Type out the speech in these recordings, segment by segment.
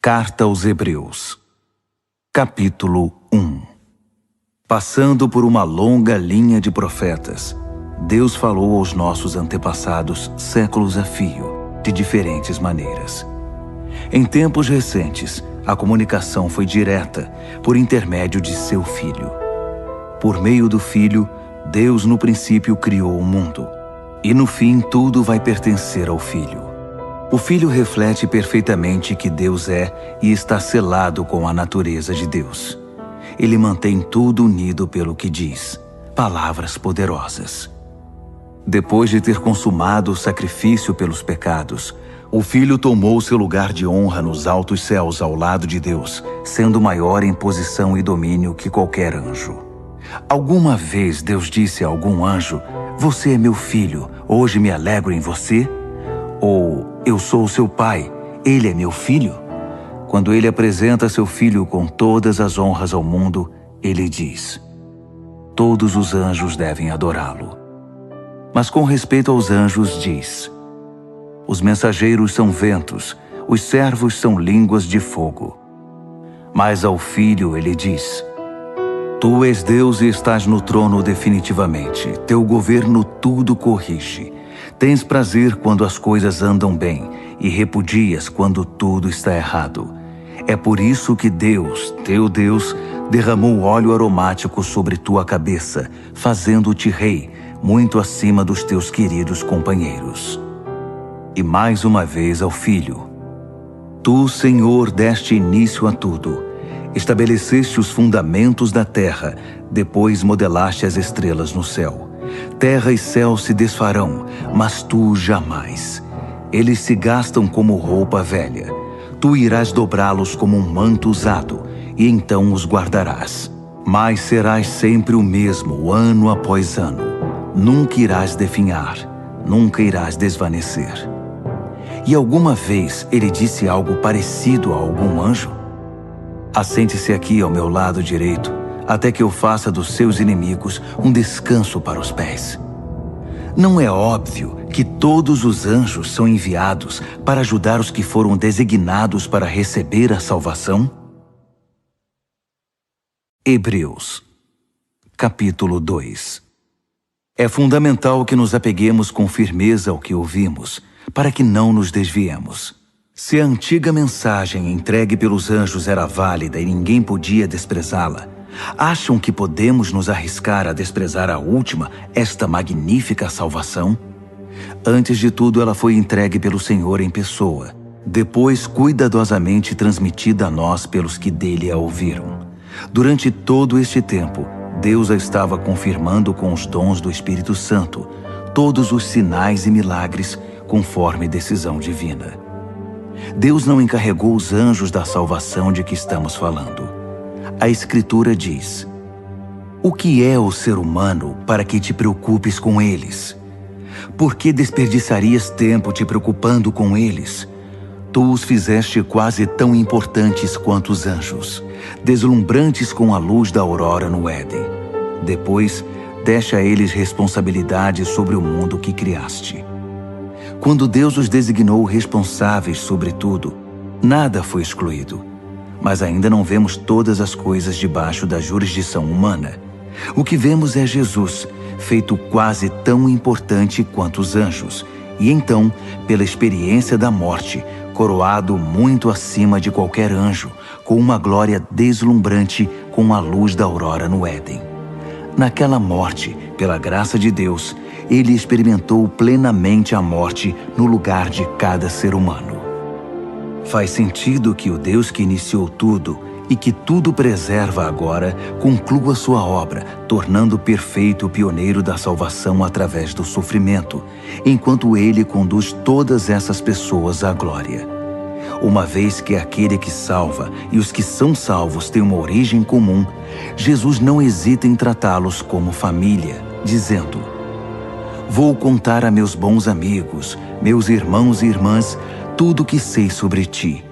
Carta aos Hebreus, capítulo 1. Passando por uma longa linha de profetas, Deus falou aos nossos antepassados séculos a fio, de diferentes maneiras. Em tempos recentes, a comunicação foi direta, por intermédio de seu Filho. Por meio do Filho, Deus no princípio criou o mundo, e no fim tudo vai pertencer ao Filho. O Filho reflete perfeitamente que Deus é e está selado com a natureza de Deus. Ele mantém tudo unido pelo que diz, palavras poderosas. Depois de ter consumado o sacrifício pelos pecados, o Filho tomou seu lugar de honra nos altos céus ao lado de Deus, sendo maior em posição e domínio que qualquer anjo. Alguma vez Deus disse a algum anjo: "Você é meu filho, hoje me alegro em você"? Ou "Eu sou seu pai, ele é meu filho"? Quando ele apresenta seu filho com todas as honras ao mundo, ele diz: todos os anjos devem adorá-lo. Mas com respeito aos anjos diz: os mensageiros são ventos, os servos são línguas de fogo. Mas ao filho ele diz: tu és Deus e estás no trono definitivamente, teu governo tudo corrige. Tens prazer quando as coisas andam bem e repudias quando tudo está errado. É por isso que Deus, teu Deus, derramou óleo aromático sobre tua cabeça, fazendo-te rei, muito acima dos teus queridos companheiros. E mais uma vez ao Filho: tu, Senhor, deste início a tudo. Estabeleceste os fundamentos da terra, depois modelaste as estrelas no céu. Terra e céu se desfarão, mas tu jamais. Eles se gastam como roupa velha. Tu irás dobrá-los como um manto usado, e então os guardarás. Mas serás sempre o mesmo, ano após ano. Nunca irás definhar, nunca irás desvanecer. E alguma vez ele disse algo parecido a algum anjo? Assente-se aqui ao meu lado direito, até que eu faça dos seus inimigos um descanso para os pés. Não é óbvio que todos os anjos são enviados para ajudar os que foram designados para receber a salvação? Hebreus, capítulo 2. É fundamental que nos apeguemos com firmeza ao que ouvimos, para que não nos desviemos. Se a antiga mensagem entregue pelos anjos era válida e ninguém podia desprezá-la, acham que podemos nos arriscar a desprezar a última, esta magnífica salvação? Antes de tudo, ela foi entregue pelo Senhor em pessoa, depois cuidadosamente transmitida a nós pelos que dele a ouviram. Durante todo este tempo, Deus a estava confirmando com os dons do Espírito Santo, todos os sinais e milagres, conforme decisão divina. Deus não encarregou os anjos da salvação de que estamos falando. A Escritura diz: o que é o ser humano para que te preocupes com eles? Por que desperdiçarias tempo te preocupando com eles? Tu os fizeste quase tão importantes quanto os anjos, deslumbrantes com a luz da aurora no Éden. Depois, deste a eles responsabilidade sobre o mundo que criaste. Quando Deus os designou responsáveis sobre tudo, nada foi excluído. Mas ainda não vemos todas as coisas debaixo da jurisdição humana. O que vemos é Jesus, feito quase tão importante quanto os anjos, e então, pela experiência da morte, coroado muito acima de qualquer anjo, com uma glória deslumbrante com a luz da aurora no Éden. Naquela morte, pela graça de Deus, ele experimentou plenamente a morte no lugar de cada ser humano. Faz sentido que o Deus que iniciou tudo e que tudo preserva agora conclua sua obra, tornando perfeito o pioneiro da salvação através do sofrimento, enquanto ele conduz todas essas pessoas à glória. Uma vez que aquele que salva e os que são salvos têm uma origem comum, Jesus não hesita em tratá-los como família, dizendo: vou contar a meus bons amigos, meus irmãos e irmãs, tudo o que sei sobre ti.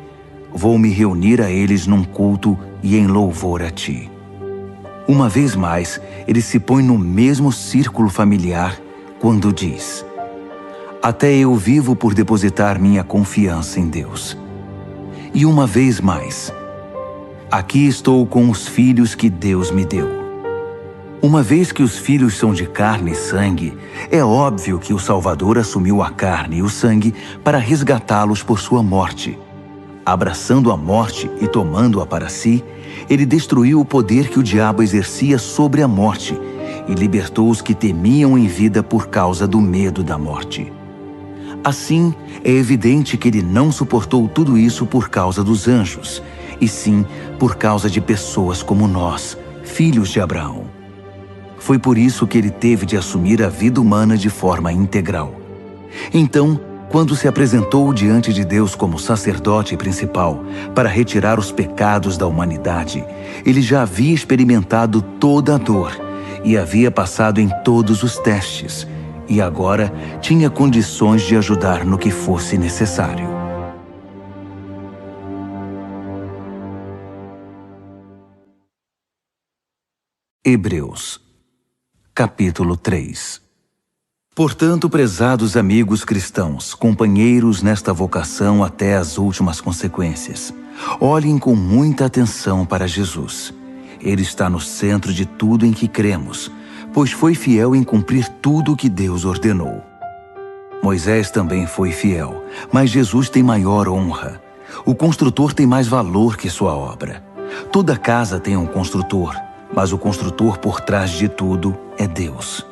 Vou me reunir a eles num culto e em louvor a ti. Uma vez mais, ele se põe no mesmo círculo familiar quando diz: até eu vivo por depositar minha confiança em Deus. E uma vez mais, aqui estou com os filhos que Deus me deu. Uma vez que os filhos são de carne e sangue, é óbvio que o Salvador assumiu a carne e o sangue para resgatá-los por sua morte. Abraçando a morte e tomando-a para si, ele destruiu o poder que o diabo exercia sobre a morte e libertou os que temiam em vida por causa do medo da morte. Assim, é evidente que ele não suportou tudo isso por causa dos anjos, e sim por causa de pessoas como nós, filhos de Abraão. Foi por isso que ele teve de assumir a vida humana de forma integral. Então, quando se apresentou diante de Deus como sacerdote principal para retirar os pecados da humanidade, ele já havia experimentado toda a dor e havia passado em todos os testes, e agora tinha condições de ajudar no que fosse necessário. Hebreus, capítulo 3. Portanto, prezados amigos cristãos, companheiros nesta vocação até as últimas consequências, olhem com muita atenção para Jesus. Ele está no centro de tudo em que cremos, pois foi fiel em cumprir tudo o que Deus ordenou. Moisés também foi fiel, mas Jesus tem maior honra. O construtor tem mais valor que sua obra. Toda casa tem um construtor, mas o construtor por trás de tudo é Deus.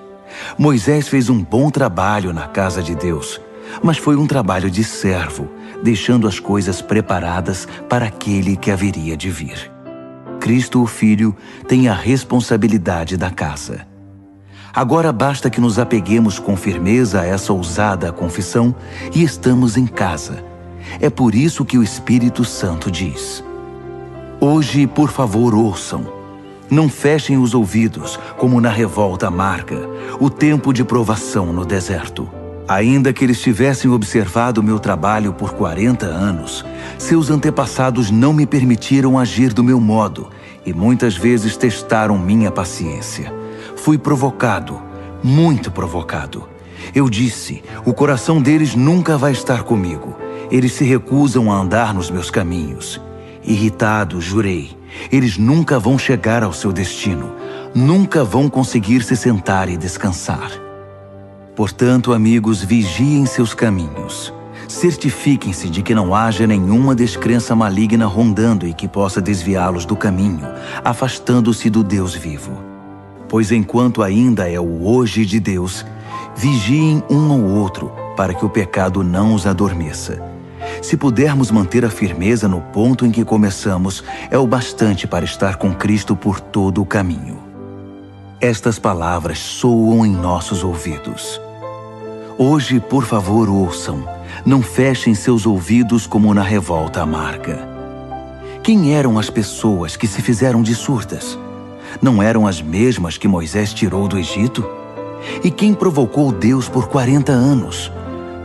Moisés fez um bom trabalho na casa de Deus, mas foi um trabalho de servo, deixando as coisas preparadas para aquele que haveria de vir. Cristo, o Filho, tem a responsabilidade da casa. Agora basta que nos apeguemos com firmeza a essa ousada confissão e estamos em casa. É por isso que o Espírito Santo diz: hoje, por favor, ouçam. Não fechem os ouvidos, como na revolta amarga, o tempo de provação no deserto. Ainda que eles tivessem observado meu trabalho por 40 anos, seus antepassados não me permitiram agir do meu modo e muitas vezes testaram minha paciência. Fui provocado, muito provocado. Eu disse, o coração deles nunca vai estar comigo. Eles se recusam a andar nos meus caminhos. Irritado, jurei, eles nunca vão chegar ao seu destino, nunca vão conseguir se sentar e descansar. Portanto, amigos, vigiem seus caminhos. Certifiquem-se de que não haja nenhuma descrença maligna rondando e que possa desviá-los do caminho, afastando-se do Deus vivo. Pois enquanto ainda é o hoje de Deus, vigiem um ao outro, para que o pecado não os adormeça. Se pudermos manter a firmeza no ponto em que começamos, é o bastante para estar com Cristo por todo o caminho. Estas palavras soam em nossos ouvidos. Hoje, por favor, ouçam. Não fechem seus ouvidos como na revolta amarga. Quem eram as pessoas que se fizeram de surdas? Não eram as mesmas que Moisés tirou do Egito? E quem provocou Deus por 40 anos?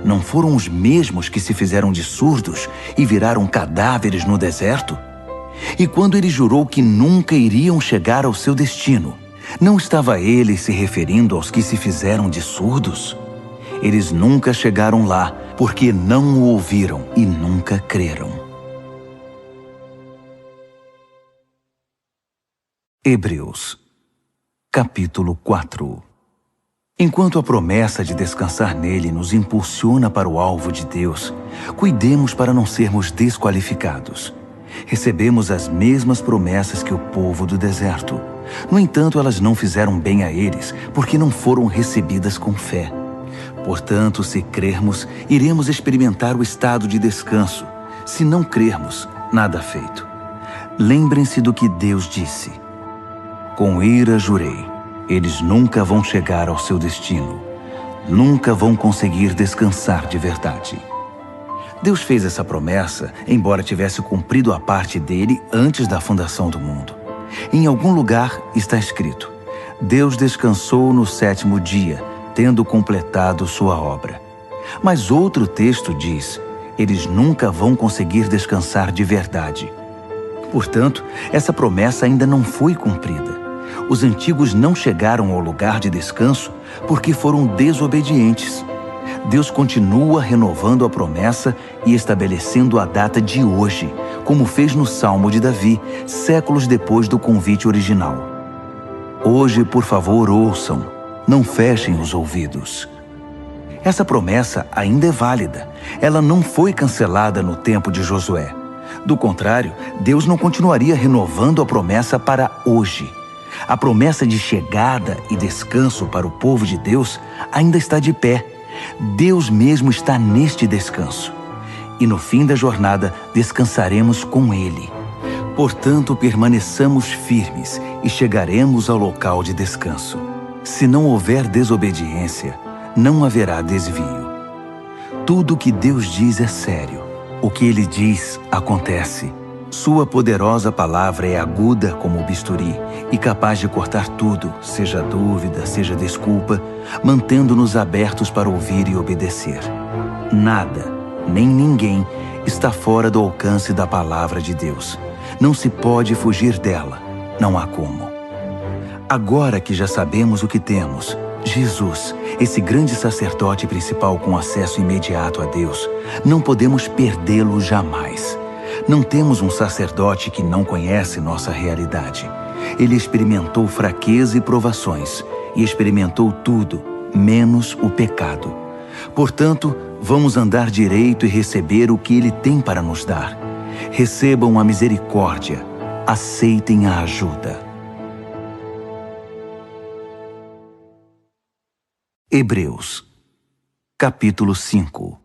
Não foram os mesmos que se fizeram de surdos e viraram cadáveres no deserto? E quando ele jurou que nunca iriam chegar ao seu destino, não estava ele se referindo aos que se fizeram de surdos? Eles nunca chegaram lá, porque não o ouviram e nunca creram. Hebreus, capítulo 4. Enquanto a promessa de descansar nele nos impulsiona para o alvo de Deus, cuidemos para não sermos desqualificados. Recebemos as mesmas promessas que o povo do deserto. No entanto, elas não fizeram bem a eles, porque não foram recebidas com fé. Portanto, se crermos, iremos experimentar o estado de descanso. Se não crermos, nada feito. Lembrem-se do que Deus disse: com ira jurei, eles nunca vão chegar ao seu destino. Nunca vão conseguir descansar de verdade. Deus fez essa promessa, embora tivesse cumprido a parte dele antes da fundação do mundo. Em algum lugar está escrito: Deus descansou no 7º dia, tendo completado sua obra. Mas outro texto diz: eles nunca vão conseguir descansar de verdade. Portanto, essa promessa ainda não foi cumprida. Os antigos não chegaram ao lugar de descanso porque foram desobedientes. Deus continua renovando a promessa e estabelecendo a data de hoje, como fez no Salmo de Davi, séculos depois do convite original. Hoje, por favor, ouçam, não fechem os ouvidos. Essa promessa ainda é válida. Ela não foi cancelada no tempo de Josué. Do contrário, Deus não continuaria renovando a promessa para hoje. A promessa de chegada e descanso para o povo de Deus ainda está de pé. Deus mesmo está neste descanso. E no fim da jornada, descansaremos com Ele. Portanto, permaneçamos firmes e chegaremos ao local de descanso. Se não houver desobediência, não haverá desvio. Tudo o que Deus diz é sério. O que Ele diz, acontece. Sua poderosa palavra é aguda como o bisturi e capaz de cortar tudo, seja dúvida, seja desculpa, mantendo-nos abertos para ouvir e obedecer. Nada, nem ninguém, está fora do alcance da palavra de Deus. Não se pode fugir dela. Não há como. Agora que já sabemos o que temos, Jesus, esse grande sacerdote principal com acesso imediato a Deus, não podemos perdê-lo jamais. Não temos um sacerdote que não conhece nossa realidade. Ele experimentou fraqueza e provações, e experimentou tudo, menos o pecado. Portanto, vamos andar direito e receber o que Ele tem para nos dar. Recebam a misericórdia, aceitem a ajuda. Hebreus, capítulo 5.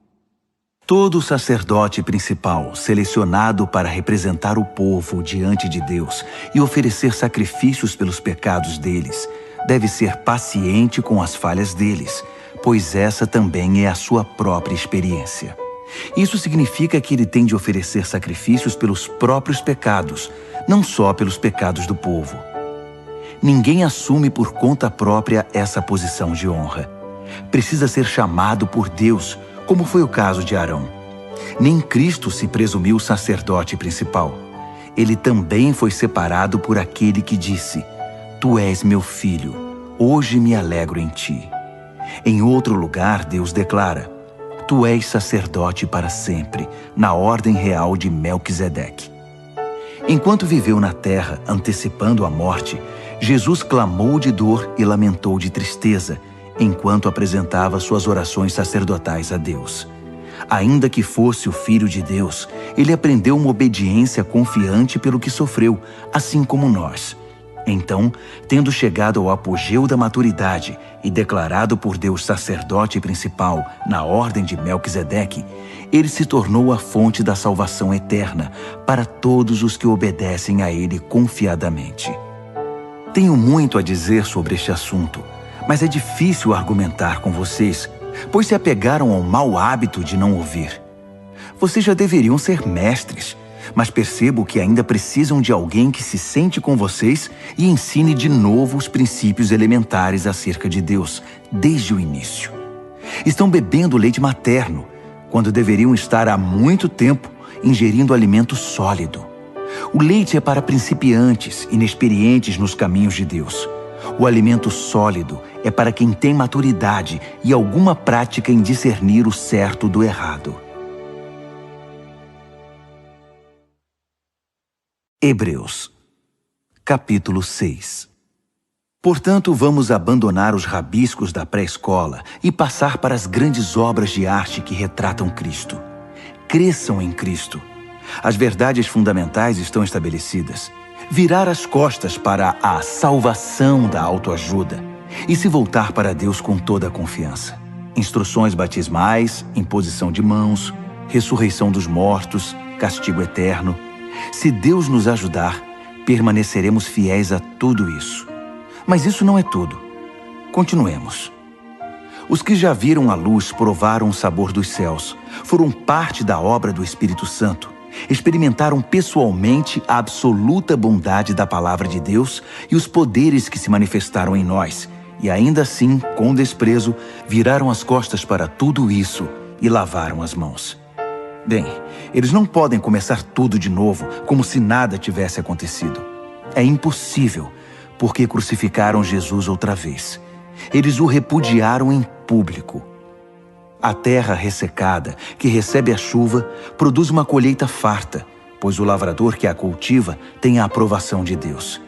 Todo sacerdote principal, selecionado para representar o povo diante de Deus e oferecer sacrifícios pelos pecados deles, deve ser paciente com as falhas deles, pois essa também é a sua própria experiência. Isso significa que ele tem de oferecer sacrifícios pelos próprios pecados, não só pelos pecados do povo. Ninguém assume por conta própria essa posição de honra. Precisa ser chamado por Deus, como foi o caso de Arão. Nem Cristo se presumiu sacerdote principal. Ele também foi separado por aquele que disse: Tu és meu filho, hoje me alegro em ti. Em outro lugar, Deus declara: Tu és sacerdote para sempre, na ordem real de Melquisedeque. Enquanto viveu na terra, antecipando a morte, Jesus clamou de dor e lamentou de tristeza, enquanto apresentava suas orações sacerdotais a Deus. Ainda que fosse o Filho de Deus, ele aprendeu uma obediência confiante pelo que sofreu, assim como nós. Então, tendo chegado ao apogeu da maturidade e declarado por Deus sacerdote principal na ordem de Melquisedeque, ele se tornou a fonte da salvação eterna para todos os que obedecem a ele confiadamente. Tenho muito a dizer sobre este assunto, mas é difícil argumentar com vocês, pois se apegaram ao mau hábito de não ouvir. Vocês já deveriam ser mestres, mas percebo que ainda precisam de alguém que se sente com vocês e ensine de novo os princípios elementares acerca de Deus, desde o início. Estão bebendo leite materno, quando deveriam estar há muito tempo ingerindo alimento sólido. O leite é para principiantes, inexperientes nos caminhos de Deus. O alimento sólido é para quem tem maturidade e alguma prática em discernir o certo do errado. Hebreus, capítulo 6. Portanto, vamos abandonar os rabiscos da pré-escola e passar para as grandes obras de arte que retratam Cristo. Cresçam em Cristo. As verdades fundamentais estão estabelecidas. Virar as costas para a salvação da autoajuda e se voltar para Deus com toda a confiança. Instruções batismais, imposição de mãos, ressurreição dos mortos, castigo eterno. Se Deus nos ajudar, permaneceremos fiéis a tudo isso. Mas isso não é tudo. Continuemos. Os que já viram a luz provaram o sabor dos céus, foram parte da obra do Espírito Santo, experimentaram pessoalmente a absoluta bondade da palavra de Deus e os poderes que se manifestaram em nós, e ainda assim, com desprezo, viraram as costas para tudo isso e lavaram as mãos. Bem, eles não podem começar tudo de novo, como se nada tivesse acontecido. É impossível, porque crucificaram Jesus outra vez. Eles o repudiaram em público. A terra ressecada, que recebe a chuva, produz uma colheita farta, pois o lavrador que a cultiva tem a aprovação de Deus.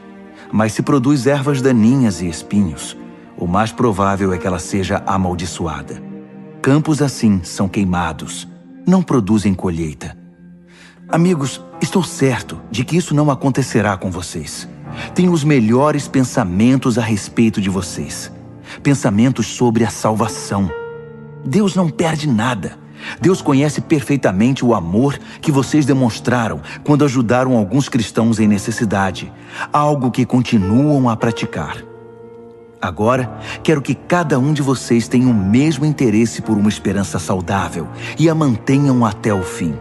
Mas se produz ervas daninhas e espinhos, o mais provável é que ela seja amaldiçoada. Campos assim são queimados, não produzem colheita. Amigos, estou certo de que isso não acontecerá com vocês. Tenho os melhores pensamentos a respeito de vocês. Pensamentos sobre a salvação. Deus não perde nada. Deus conhece perfeitamente o amor que vocês demonstraram quando ajudaram alguns cristãos em necessidade, algo que continuam a praticar. Agora, quero que cada um de vocês tenha o mesmo interesse por uma esperança saudável e a mantenham até o fim.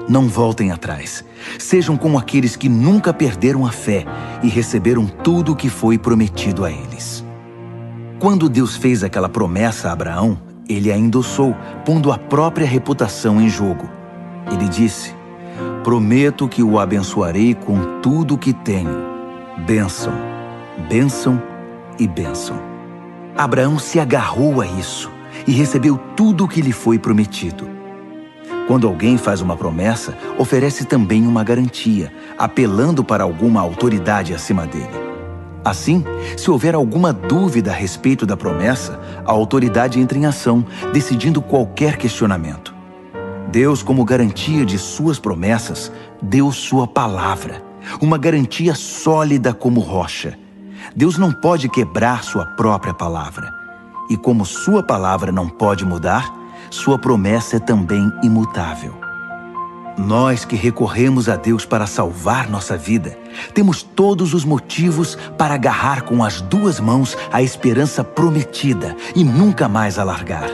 Não voltem atrás. Sejam como aqueles que nunca perderam a fé e receberam tudo o que foi prometido a eles. Quando Deus fez aquela promessa a Abraão, ele a endossou, pondo a própria reputação em jogo. Ele disse: prometo que o abençoarei com tudo o que tenho. Bênção, bênção e bênção. Abraão se agarrou a isso e recebeu tudo o que lhe foi prometido. Quando alguém faz uma promessa, oferece também uma garantia, apelando para alguma autoridade acima dele. Assim, se houver alguma dúvida a respeito da promessa, a autoridade entra em ação, decidindo qualquer questionamento. Deus, como garantia de suas promessas, deu sua palavra, uma garantia sólida como rocha. Deus não pode quebrar sua própria palavra. E como sua palavra não pode mudar, sua promessa é também imutável. Nós que recorremos a Deus para salvar nossa vida, temos todos os motivos para agarrar com as duas mãos a esperança prometida e nunca mais a largar.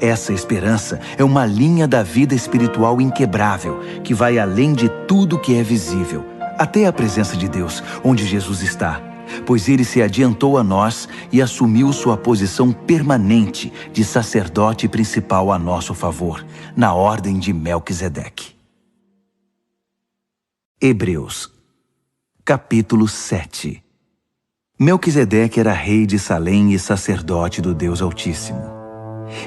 Essa esperança é uma linha da vida espiritual inquebrável que vai além de tudo que é visível, até a presença de Deus, onde Jesus está, pois ele se adiantou a nós e assumiu sua posição permanente de sacerdote principal a nosso favor, na ordem de Melquisedeque. Hebreus, capítulo 7. Melquisedeque era rei de Salém e sacerdote do Deus Altíssimo.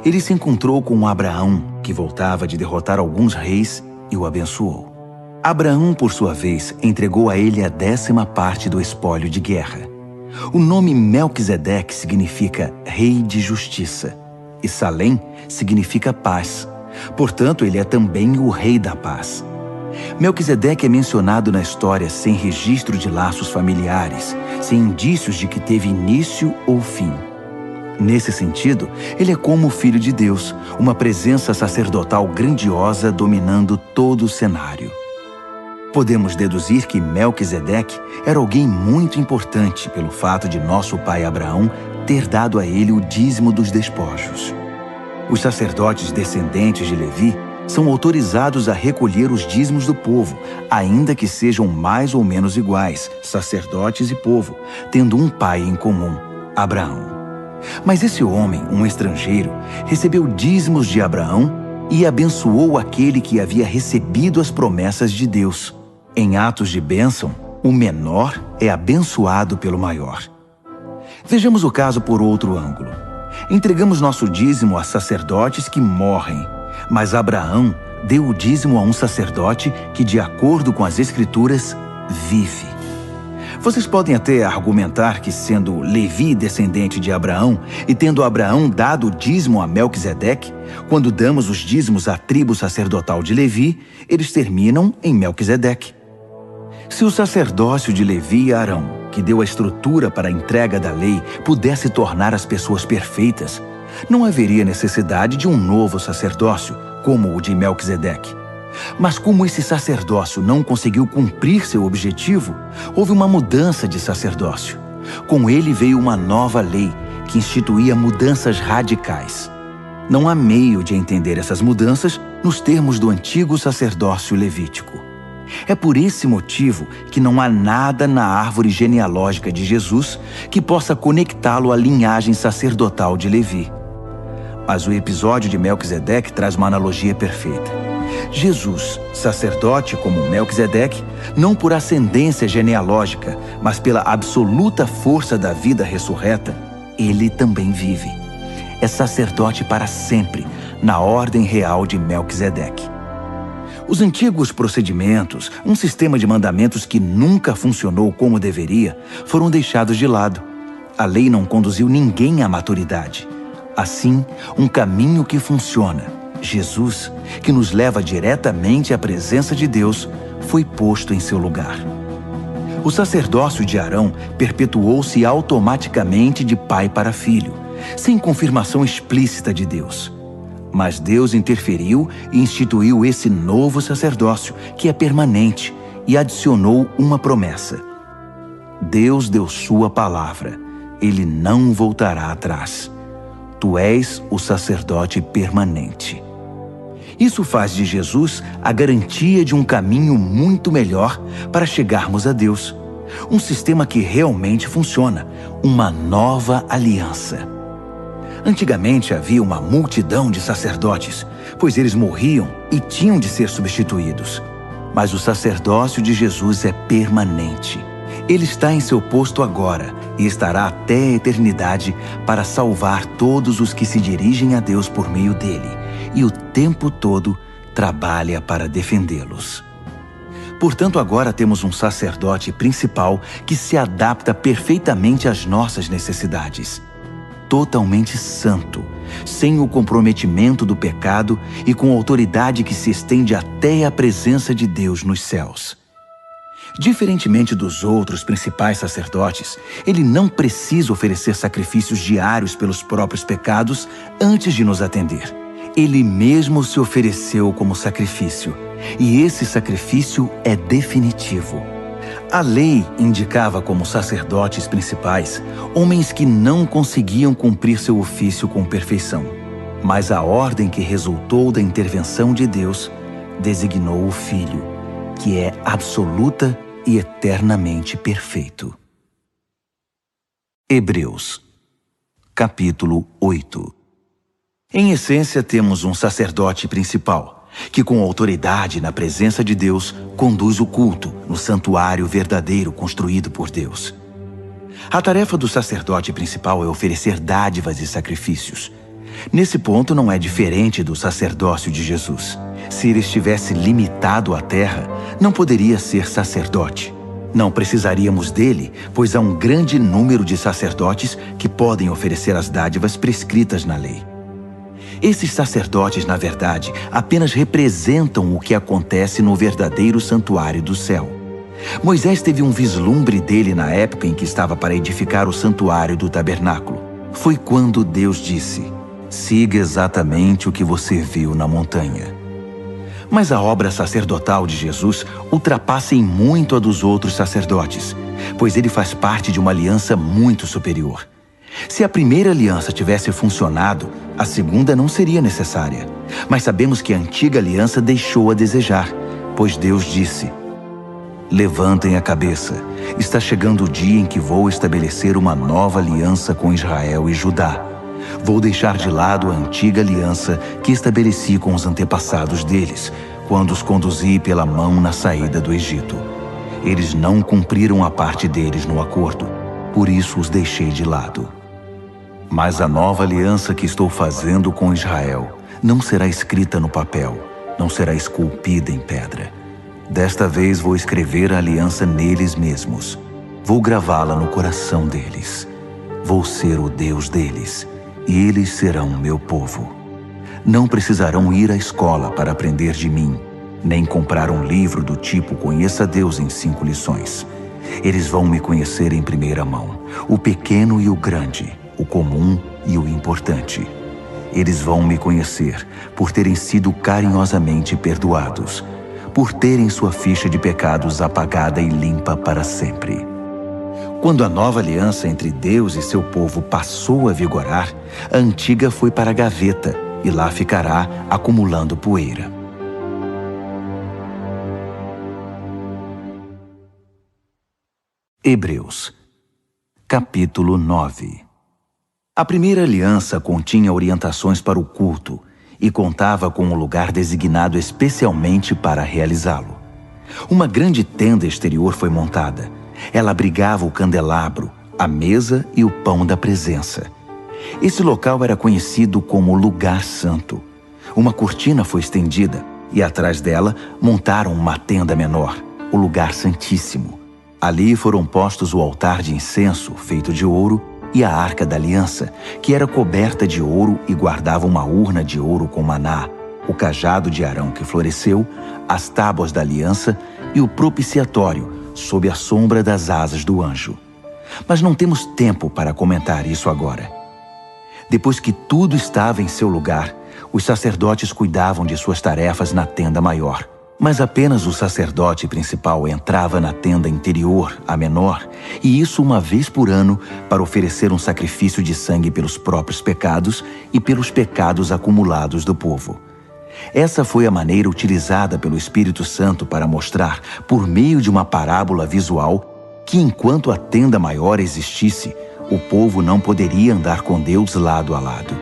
Ele se encontrou com Abraão, que voltava de derrotar alguns reis, e o abençoou. Abraão, por sua vez, entregou a ele a 10ª parte do espólio de guerra. O nome Melquisedeque significa rei de justiça, e Salém significa paz. Portanto, ele é também o rei da paz. Melquisedeque é mencionado na história sem registro de laços familiares, sem indícios de que teve início ou fim. Nesse sentido, ele é como o Filho de Deus, uma presença sacerdotal grandiosa dominando todo o cenário. Podemos deduzir que Melquisedeque era alguém muito importante pelo fato de nosso pai Abraão ter dado a ele o dízimo dos despojos. Os sacerdotes descendentes de Levi são autorizados a recolher os dízimos do povo, ainda que sejam mais ou menos iguais, sacerdotes e povo, tendo um pai em comum, Abraão. Mas esse homem, um estrangeiro, recebeu dízimos de Abraão e abençoou aquele que havia recebido as promessas de Deus. Em atos de bênção, o menor é abençoado pelo maior. Vejamos o caso por outro ângulo. Entregamos nosso dízimo a sacerdotes que morrem, mas Abraão deu o dízimo a um sacerdote que, de acordo com as Escrituras, vive. Vocês podem até argumentar que, sendo Levi descendente de Abraão e tendo Abraão dado o dízimo a Melquisedeque, quando damos os dízimos à tribo sacerdotal de Levi, eles terminam em Melquisedeque. Se o sacerdócio de Levi e Arão, que deu a estrutura para a entrega da lei, pudesse tornar as pessoas perfeitas, não haveria necessidade de um novo sacerdócio, como o de Melquisedeque. Mas como esse sacerdócio não conseguiu cumprir seu objetivo, houve uma mudança de sacerdócio. Com ele veio uma nova lei, que instituía mudanças radicais. Não há meio de entender essas mudanças nos termos do antigo sacerdócio levítico. É por esse motivo que não há nada na árvore genealógica de Jesus que possa conectá-lo à linhagem sacerdotal de Levi. Mas o episódio de Melquisedeque traz uma analogia perfeita. Jesus, sacerdote como Melquisedeque, não por ascendência genealógica, mas pela absoluta força da vida ressurreta, ele também vive. É sacerdote para sempre, na ordem real de Melquisedeque. Os antigos procedimentos, um sistema de mandamentos que nunca funcionou como deveria, foram deixados de lado. A lei não conduziu ninguém à maturidade. Assim, um caminho que funciona, Jesus, que nos leva diretamente à presença de Deus, foi posto em seu lugar. O sacerdócio de Arão perpetuou-se automaticamente de pai para filho, sem confirmação explícita de Deus. Mas Deus interferiu e instituiu esse novo sacerdócio, que é permanente, e adicionou uma promessa. Deus deu sua palavra. Ele não voltará atrás. Tu és o sacerdote permanente. Isso faz de Jesus a garantia de um caminho muito melhor para chegarmos a Deus. Um sistema que realmente funciona, uma nova aliança. Antigamente havia uma multidão de sacerdotes, pois eles morriam e tinham de ser substituídos. Mas o sacerdócio de Jesus é permanente. Ele está em seu posto agora e estará até a eternidade para salvar todos os que se dirigem a Deus por meio dele, e o tempo todo trabalha para defendê-los. Portanto, agora temos um sacerdote principal que se adapta perfeitamente às nossas necessidades. Totalmente santo, sem o comprometimento do pecado e com autoridade que se estende até a presença de Deus nos céus. Diferentemente dos outros principais sacerdotes, ele não precisa oferecer sacrifícios diários pelos próprios pecados antes de nos atender. Ele mesmo se ofereceu como sacrifício, e esse sacrifício é definitivo. A lei indicava como sacerdotes principais homens que não conseguiam cumprir seu ofício com perfeição. Mas a ordem que resultou da intervenção de Deus designou o Filho, que é absoluta e eternamente perfeito. Hebreus, capítulo 8. Em essência, temos um sacerdote principal, que com autoridade na presença de Deus, conduz o culto no santuário verdadeiro construído por Deus. A tarefa do sacerdote principal é oferecer dádivas e sacrifícios. Nesse ponto não é diferente do sacerdócio de Jesus. Se ele estivesse limitado à terra, não poderia ser sacerdote. Não precisaríamos dele, pois há um grande número de sacerdotes que podem oferecer as dádivas prescritas na lei. Esses sacerdotes, na verdade, apenas representam o que acontece no verdadeiro santuário do céu. Moisés teve um vislumbre dele na época em que estava para edificar o santuário do tabernáculo. Foi quando Deus disse: siga exatamente o que você viu na montanha. Mas a obra sacerdotal de Jesus ultrapassa em muito a dos outros sacerdotes, pois ele faz parte de uma aliança muito superior. Se a primeira aliança tivesse funcionado, a segunda não seria necessária. Mas sabemos que a antiga aliança deixou a desejar, pois Deus disse: levantem a cabeça, está chegando o dia em que vou estabelecer uma nova aliança com Israel e Judá. Vou deixar de lado a antiga aliança que estabeleci com os antepassados deles, quando os conduzi pela mão na saída do Egito. Eles não cumpriram a parte deles no acordo, por isso os deixei de lado. Mas a nova aliança que estou fazendo com Israel não será escrita no papel, não será esculpida em pedra. Desta vez vou escrever a aliança neles mesmos. Vou gravá-la no coração deles. Vou ser o Deus deles, e eles serão meu povo. Não precisarão ir à escola para aprender de mim, nem comprar um livro do tipo Conheça Deus em 5 lições. Eles vão me conhecer em primeira mão, o pequeno e o grande, o comum e o importante. Eles vão me conhecer por terem sido carinhosamente perdoados, por terem sua ficha de pecados apagada e limpa para sempre. Quando a nova aliança entre Deus e seu povo passou a vigorar, a antiga foi para a gaveta e lá ficará acumulando poeira. Hebreus, capítulo 9. A primeira aliança continha orientações para o culto e contava com um lugar designado especialmente para realizá-lo. Uma grande tenda exterior foi montada. Ela abrigava o candelabro, a mesa e o pão da presença. Esse local era conhecido como Lugar Santo. Uma cortina foi estendida e atrás dela montaram uma tenda menor, o lugar santíssimo. Ali foram postos o altar de incenso, feito de ouro, e a arca da aliança, que era coberta de ouro e guardava uma urna de ouro com maná, o cajado de Arão que floresceu, as tábuas da aliança e o propiciatório, sob a sombra das asas do anjo. Mas não temos tempo para comentar isso agora. Depois que tudo estava em seu lugar, os sacerdotes cuidavam de suas tarefas na tenda maior. Mas apenas o sacerdote principal entrava na tenda interior, a menor, e isso uma vez por ano, para oferecer um sacrifício de sangue pelos próprios pecados e pelos pecados acumulados do povo. Essa foi a maneira utilizada pelo Espírito Santo para mostrar, por meio de uma parábola visual, que enquanto a tenda maior existisse, o povo não poderia andar com Deus lado a lado.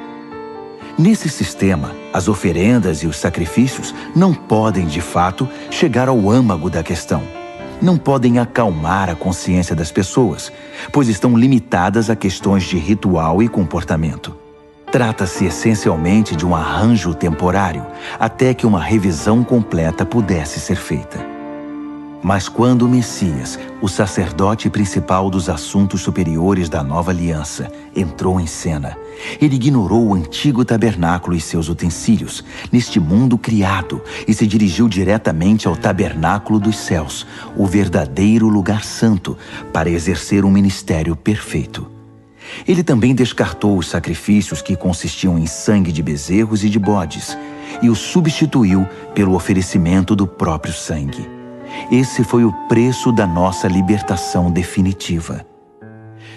Nesse sistema, as oferendas e os sacrifícios não podem, de fato, chegar ao âmago da questão. Não podem acalmar a consciência das pessoas, pois estão limitadas a questões de ritual e comportamento. Trata-se essencialmente de um arranjo temporário, até que uma revisão completa pudesse ser feita. Mas quando o Messias, o sacerdote principal dos assuntos superiores da nova aliança, entrou em cena, ele ignorou o antigo tabernáculo e seus utensílios, neste mundo criado, e se dirigiu diretamente ao tabernáculo dos céus, o verdadeiro lugar santo, para exercer um ministério perfeito. Ele também descartou os sacrifícios que consistiam em sangue de bezerros e de bodes, e os substituiu pelo oferecimento do próprio sangue. Esse foi o preço da nossa libertação definitiva.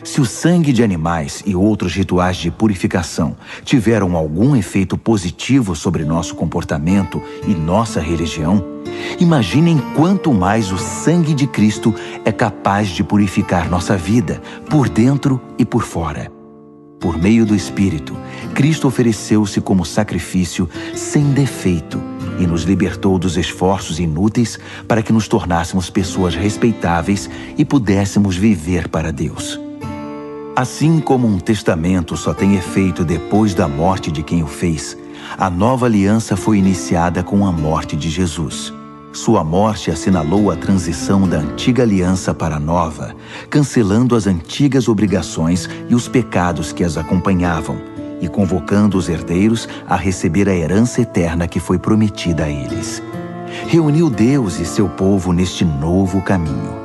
Se o sangue de animais e outros rituais de purificação tiveram algum efeito positivo sobre nosso comportamento e nossa religião, imaginem quanto mais o sangue de Cristo é capaz de purificar nossa vida, por dentro e por fora. Por meio do Espírito, Cristo ofereceu-se como sacrifício sem defeito e nos libertou dos esforços inúteis para que nos tornássemos pessoas respeitáveis e pudéssemos viver para Deus. Assim como um testamento só tem efeito depois da morte de quem o fez, a nova aliança foi iniciada com a morte de Jesus. Sua morte assinalou a transição da antiga aliança para a nova, cancelando as antigas obrigações e os pecados que as acompanhavam, e convocando os herdeiros a receber a herança eterna que foi prometida a eles. Reuniu Deus e seu povo neste novo caminho.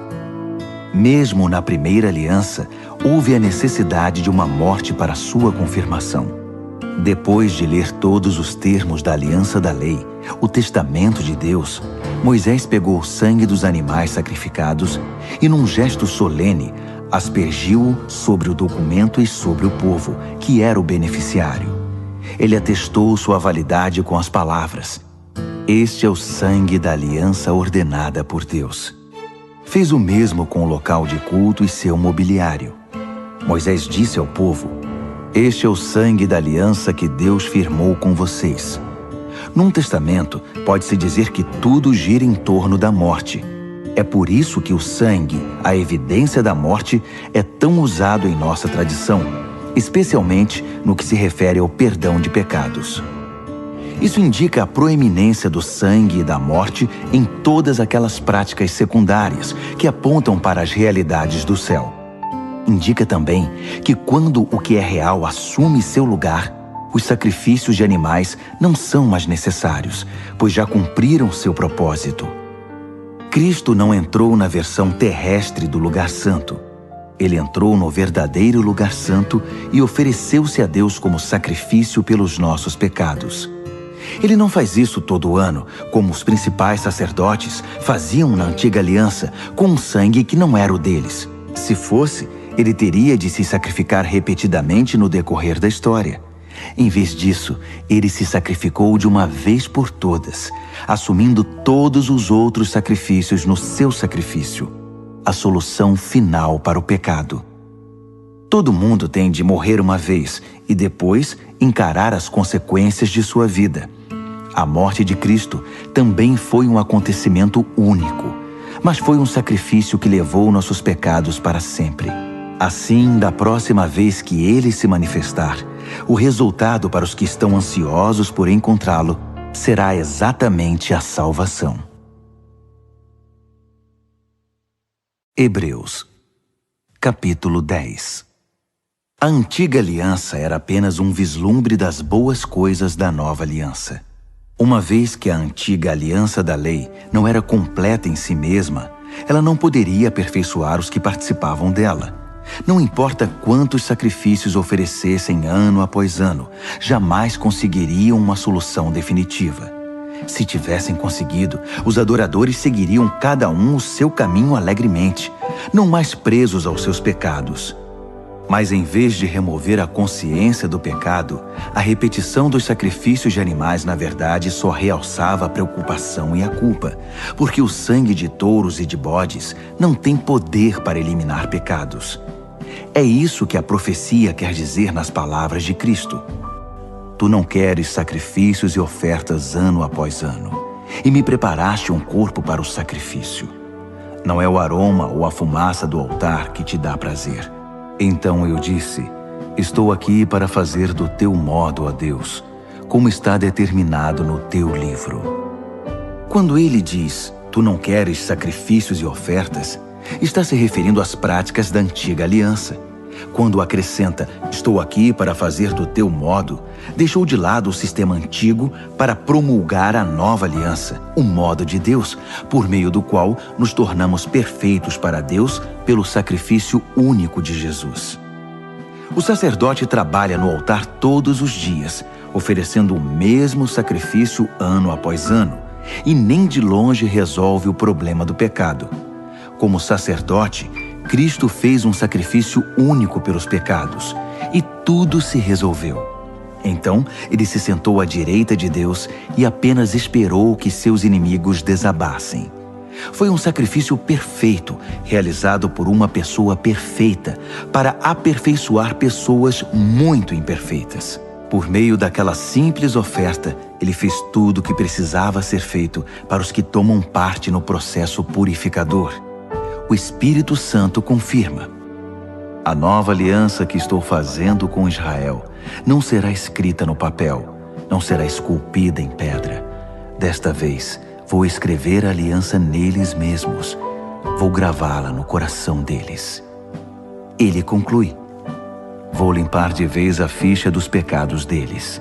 Mesmo na primeira aliança, houve a necessidade de uma morte para sua confirmação. Depois de ler todos os termos da aliança da lei, o testamento de Deus, Moisés pegou o sangue dos animais sacrificados e, num gesto solene, aspergiu-o sobre o documento e sobre o povo, que era o beneficiário. Ele atestou sua validade com as palavras: "Este é o sangue da aliança ordenada por Deus." Fez o mesmo com o local de culto e seu mobiliário. Moisés disse ao povo: "Este é o sangue da aliança que Deus firmou com vocês." Num testamento, pode-se dizer que tudo gira em torno da morte. É por isso que o sangue, a evidência da morte, é tão usado em nossa tradição, especialmente no que se refere ao perdão de pecados. Isso indica a proeminência do sangue e da morte em todas aquelas práticas secundárias que apontam para as realidades do céu. Indica também que quando o que é real assume seu lugar, os sacrifícios de animais não são mais necessários, pois já cumpriram seu propósito. Cristo não entrou na versão terrestre do lugar santo. Ele entrou no verdadeiro lugar santo e ofereceu-se a Deus como sacrifício pelos nossos pecados. Ele não faz isso todo ano, como os principais sacerdotes faziam na antiga aliança, com um sangue que não era o deles. Se fosse, ele teria de se sacrificar repetidamente no decorrer da história. Em vez disso, ele se sacrificou de uma vez por todas, assumindo todos os outros sacrifícios no seu sacrifício, a solução final para o pecado. Todo mundo tem de morrer uma vez e depois encarar as consequências de sua vida. A morte de Cristo também foi um acontecimento único, mas foi um sacrifício que levou nossos pecados para sempre. Assim, da próxima vez que ele se manifestar, o resultado para os que estão ansiosos por encontrá-lo será exatamente a salvação. Hebreus, capítulo 10. A antiga aliança era apenas um vislumbre das boas coisas da nova aliança. Uma vez que a antiga aliança da lei não era completa em si mesma, ela não poderia aperfeiçoar os que participavam dela. Não importa quantos sacrifícios oferecessem ano após ano, jamais conseguiriam uma solução definitiva. Se tivessem conseguido, os adoradores seguiriam cada um o seu caminho alegremente, não mais presos aos seus pecados. Mas em vez de remover a consciência do pecado, a repetição dos sacrifícios de animais na verdade só realçava a preocupação e a culpa, porque o sangue de touros e de bodes não tem poder para eliminar pecados. É isso que a profecia quer dizer nas palavras de Cristo. Tu não queres sacrifícios e ofertas ano após ano, e me preparaste um corpo para o sacrifício. Não é o aroma ou a fumaça do altar que te dá prazer. Então eu disse, estou aqui para fazer do teu modo, ó Deus, como está determinado no teu livro. Quando ele diz, tu não queres sacrifícios e ofertas, está se referindo às práticas da antiga aliança. Quando acrescenta, estou aqui para fazer do teu modo, deixou de lado o sistema antigo para promulgar a nova aliança, o modo de Deus, por meio do qual nos tornamos perfeitos para Deus pelo sacrifício único de Jesus. O sacerdote trabalha no altar todos os dias, oferecendo o mesmo sacrifício ano após ano, e nem de longe resolve o problema do pecado. Como sacerdote, Cristo fez um sacrifício único pelos pecados, e tudo se resolveu. Então, ele se sentou à direita de Deus e apenas esperou que seus inimigos desabassem. Foi um sacrifício perfeito, realizado por uma pessoa perfeita, para aperfeiçoar pessoas muito imperfeitas. Por meio daquela simples oferta, ele fez tudo o que precisava ser feito para os que tomam parte no processo purificador. O Espírito Santo confirma. A nova aliança que estou fazendo com Israel não será escrita no papel, não será esculpida em pedra. Desta vez, vou escrever a aliança neles mesmos. Vou gravá-la no coração deles. Ele conclui. Vou limpar de vez a ficha dos pecados deles.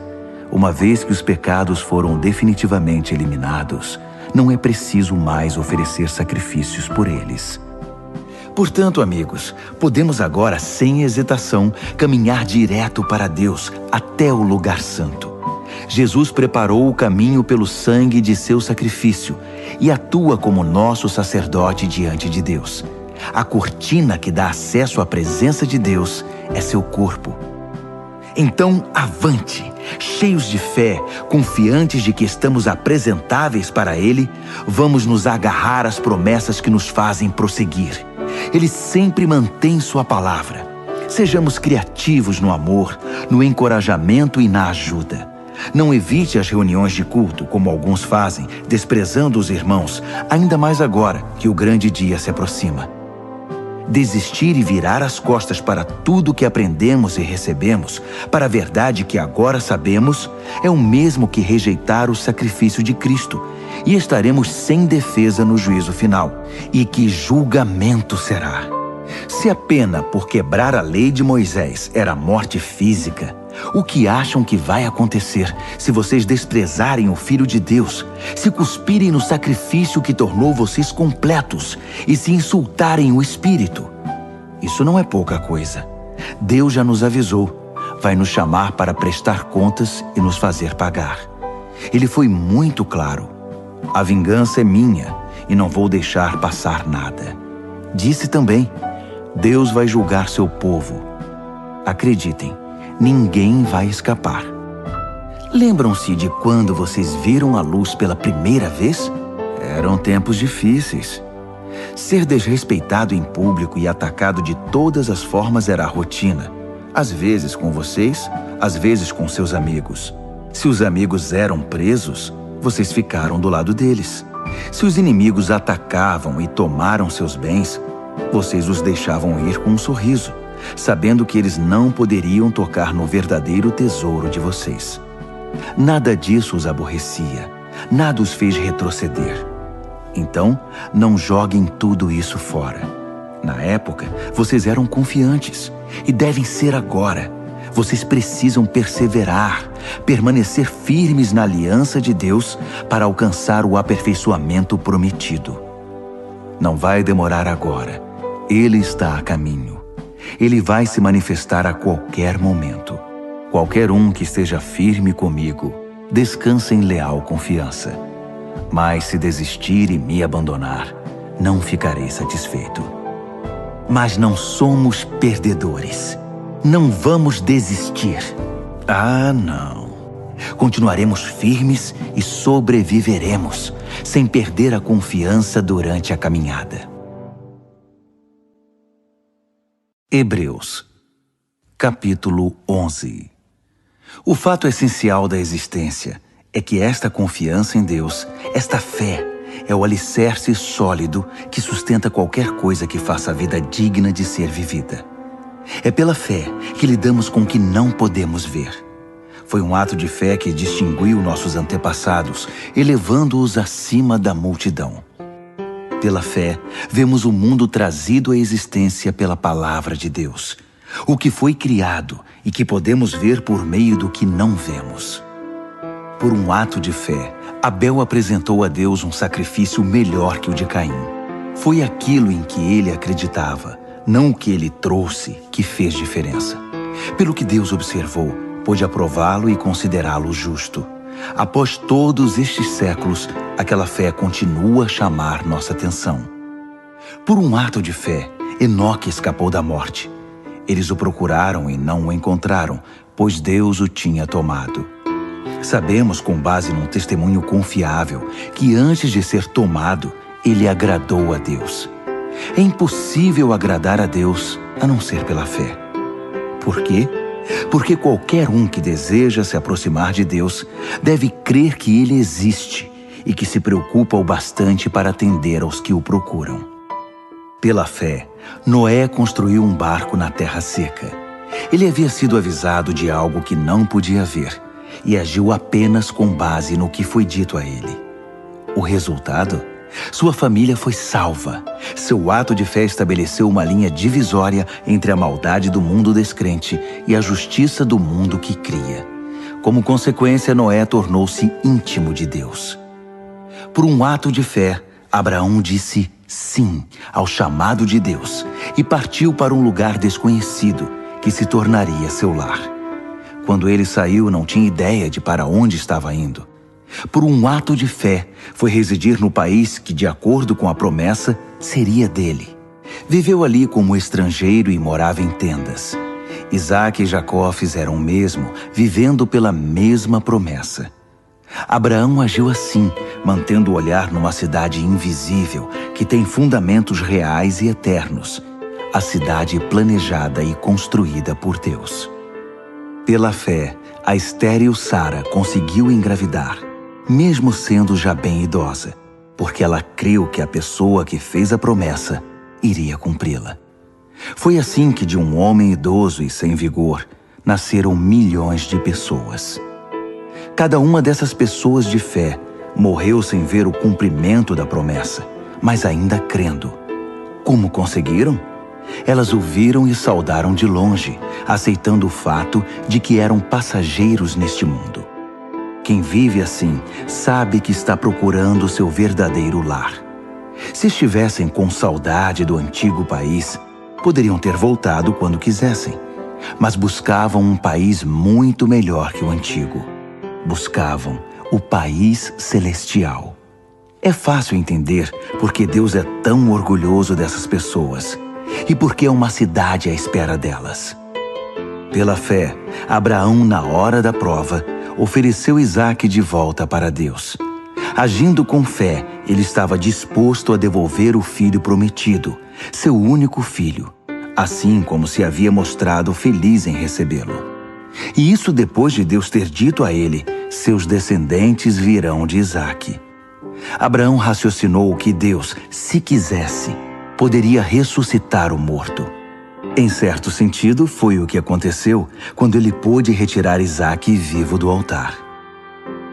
Uma vez que os pecados foram definitivamente eliminados, não é preciso mais oferecer sacrifícios por eles. Portanto, amigos, podemos agora, sem hesitação, caminhar direto para Deus, até o lugar santo. Jesus preparou o caminho pelo sangue de seu sacrifício e atua como nosso sacerdote diante de Deus. A cortina que dá acesso à presença de Deus é seu corpo. Então, avante, cheios de fé, confiantes de que estamos apresentáveis para Ele, vamos nos agarrar às promessas que nos fazem prosseguir. Ele sempre mantém sua palavra. Sejamos criativos no amor, no encorajamento e na ajuda. Não evite as reuniões de culto, como alguns fazem, desprezando os irmãos, ainda mais agora que o grande dia se aproxima. Desistir e virar as costas para tudo que aprendemos e recebemos, para a verdade que agora sabemos, é o mesmo que rejeitar o sacrifício de Cristo, e estaremos sem defesa no juízo final. E que julgamento será! Se a pena por quebrar a lei de Moisés era morte física, o que acham que vai acontecer se vocês desprezarem o Filho de Deus, se cuspirem no sacrifício que tornou vocês completos e se insultarem o Espírito? Isso não é pouca coisa. Deus já nos avisou. Vai nos chamar para prestar contas e nos fazer pagar. Ele foi muito claro. A vingança é minha e não vou deixar passar nada. Disse também, Deus vai julgar seu povo. Acreditem, ninguém vai escapar. Lembram-se de quando vocês viram a luz pela primeira vez? Eram tempos difíceis. Ser desrespeitado em público e atacado de todas as formas era a rotina. Às vezes com vocês, às vezes com seus amigos. Se os amigos eram presos, vocês ficaram do lado deles. Se os inimigos atacavam e tomaram seus bens, vocês os deixavam ir com um sorriso, sabendo que eles não poderiam tocar no verdadeiro tesouro de vocês. Nada disso os aborrecia, nada os fez retroceder. Então, não joguem tudo isso fora. Na época, vocês eram confiantes e devem ser agora. Vocês precisam perseverar, permanecer firmes na aliança de Deus para alcançar o aperfeiçoamento prometido. Não vai demorar agora. Ele está a caminho. Ele vai se manifestar a qualquer momento. Qualquer um que esteja firme comigo, descansa em leal confiança. Mas se desistir e me abandonar, não ficarei satisfeito. Mas não somos perdedores. Não vamos desistir. Ah, não. Continuaremos firmes e sobreviveremos, sem perder a confiança durante a caminhada. Hebreus, capítulo 11. O fato essencial da existência é que esta confiança em Deus, esta fé, é o alicerce sólido que sustenta qualquer coisa que faça a vida digna de ser vivida. É pela fé que lidamos com o que não podemos ver. Foi um ato de fé que distinguiu nossos antepassados, elevando-os acima da multidão. Pela fé, vemos o mundo trazido à existência pela palavra de Deus, o que foi criado e que podemos ver por meio do que não vemos. Por um ato de fé, Abel apresentou a Deus um sacrifício melhor que o de Caim. Foi aquilo em que ele acreditava, não o que ele trouxe, que fez diferença. Pelo que Deus observou, pôde aprová-lo e considerá-lo justo. Após todos estes séculos, aquela fé continua a chamar nossa atenção. Por um ato de fé, Enoque escapou da morte. Eles o procuraram e não o encontraram, pois Deus o tinha tomado. Sabemos, com base num testemunho confiável, que antes de ser tomado, ele agradou a Deus. É impossível agradar a Deus a não ser pela fé. Por quê? Porque qualquer um que deseja se aproximar de Deus deve crer que Ele existe e que se preocupa o bastante para atender aos que o procuram. Pela fé, Noé construiu um barco na terra seca. Ele havia sido avisado de algo que não podia ver e agiu apenas com base no que foi dito a ele. O resultado? Sua família foi salva. Seu ato de fé estabeleceu uma linha divisória entre a maldade do mundo descrente e a justiça do mundo que cria. Como consequência, Noé tornou-se íntimo de Deus. Por um ato de fé, Abraão disse sim ao chamado de Deus e partiu para um lugar desconhecido, que se tornaria seu lar. Quando ele saiu, não tinha ideia de para onde estava indo. Por um ato de fé, foi residir no país que, de acordo com a promessa, seria dele. Viveu ali como estrangeiro e morava em tendas. Isaac e Jacó fizeram o mesmo, vivendo pela mesma promessa. Abraão agiu assim, mantendo o olhar numa cidade invisível, que tem fundamentos reais e eternos, a cidade planejada e construída por Deus. Pela fé, a estéril Sara conseguiu engravidar, mesmo sendo já bem idosa, porque ela creu que a pessoa que fez a promessa iria cumpri-la. Foi assim que de um homem idoso e sem vigor, nasceram milhões de pessoas. Cada uma dessas pessoas de fé morreu sem ver o cumprimento da promessa, mas ainda crendo. Como conseguiram? Elas o viram e saudaram de longe, aceitando o fato de que eram passageiros neste mundo. Quem vive assim sabe que está procurando seu verdadeiro lar. Se estivessem com saudade do antigo país, poderiam ter voltado quando quisessem, mas buscavam um país muito melhor que o antigo. Buscavam o país celestial. É fácil entender porque Deus é tão orgulhoso dessas pessoas e porque é uma cidade à espera delas. Pela fé, Abraão, na hora da prova, ofereceu Isaque de volta para Deus. Agindo com fé, ele estava disposto a devolver o filho prometido, seu único filho, assim como se havia mostrado feliz em recebê-lo. E isso depois de Deus ter dito a ele: seus descendentes virão de Isaque. Abraão raciocinou que Deus, se quisesse, poderia ressuscitar o morto. Em certo sentido, foi o que aconteceu quando ele pôde retirar Isaque vivo do altar.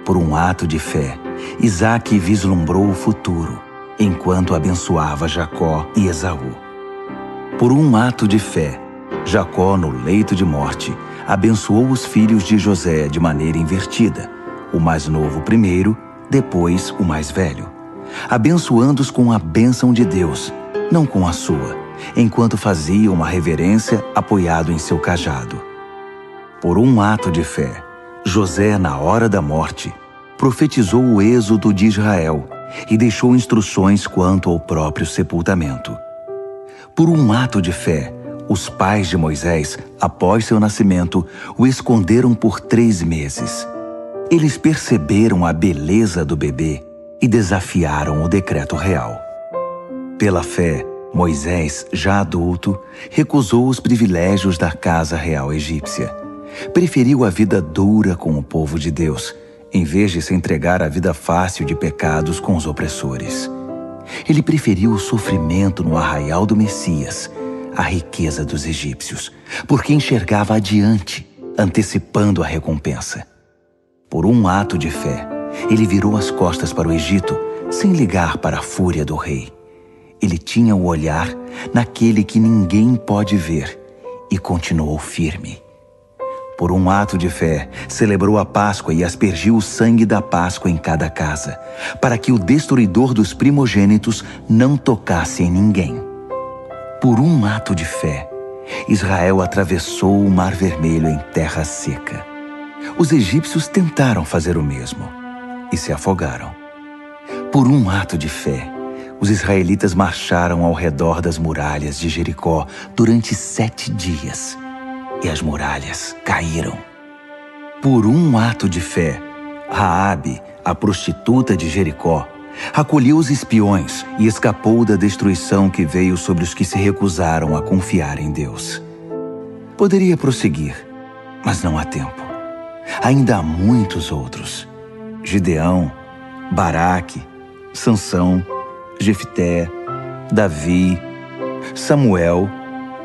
por um ato de fé, Isaque vislumbrou o futuro, enquanto abençoava Jacó e Esaú. Por um ato de fé, Jacó, no leito de morte, abençoou os filhos de José de maneira invertida, o mais novo primeiro, depois o mais velho, abençoando-os com a bênção de Deus, não com a sua, enquanto fazia uma reverência apoiado em seu cajado. Por um ato de fé, José, na hora da morte, profetizou o êxodo de Israel e deixou instruções quanto ao próprio sepultamento. Por um ato de fé, os pais de Moisés, após seu nascimento, o esconderam por 3 meses. Eles perceberam a beleza do bebê e desafiaram o decreto real. Pela fé, Moisés, já adulto, recusou os privilégios da casa real egípcia. Preferiu a vida dura com o povo de Deus, em vez de se entregar à vida fácil de pecados com os opressores. Ele preferiu o sofrimento no arraial do Messias, a riqueza dos egípcios, porque enxergava adiante, antecipando a recompensa. Por um ato de fé, ele virou as costas para o Egito, sem ligar para a fúria do rei. Ele tinha o olhar naquele que ninguém pode ver e continuou firme. Por um ato de fé, celebrou a Páscoa e aspergiu o sangue da Páscoa em cada casa, para que o destruidor dos primogênitos não tocasse em ninguém. Por um ato de fé, Israel atravessou o Mar Vermelho em terra seca. Os egípcios tentaram fazer o mesmo e se afogaram. Por um ato de fé, os israelitas marcharam ao redor das muralhas de Jericó durante 7 dias. E as muralhas caíram. Por um ato de fé, Raabe, a prostituta de Jericó, acolheu os espiões e escapou da destruição que veio sobre os que se recusaram a confiar em Deus. Poderia prosseguir, mas não há tempo. Ainda há muitos outros: Gideão, Baraque, Sansão, Jefté, Davi, Samuel,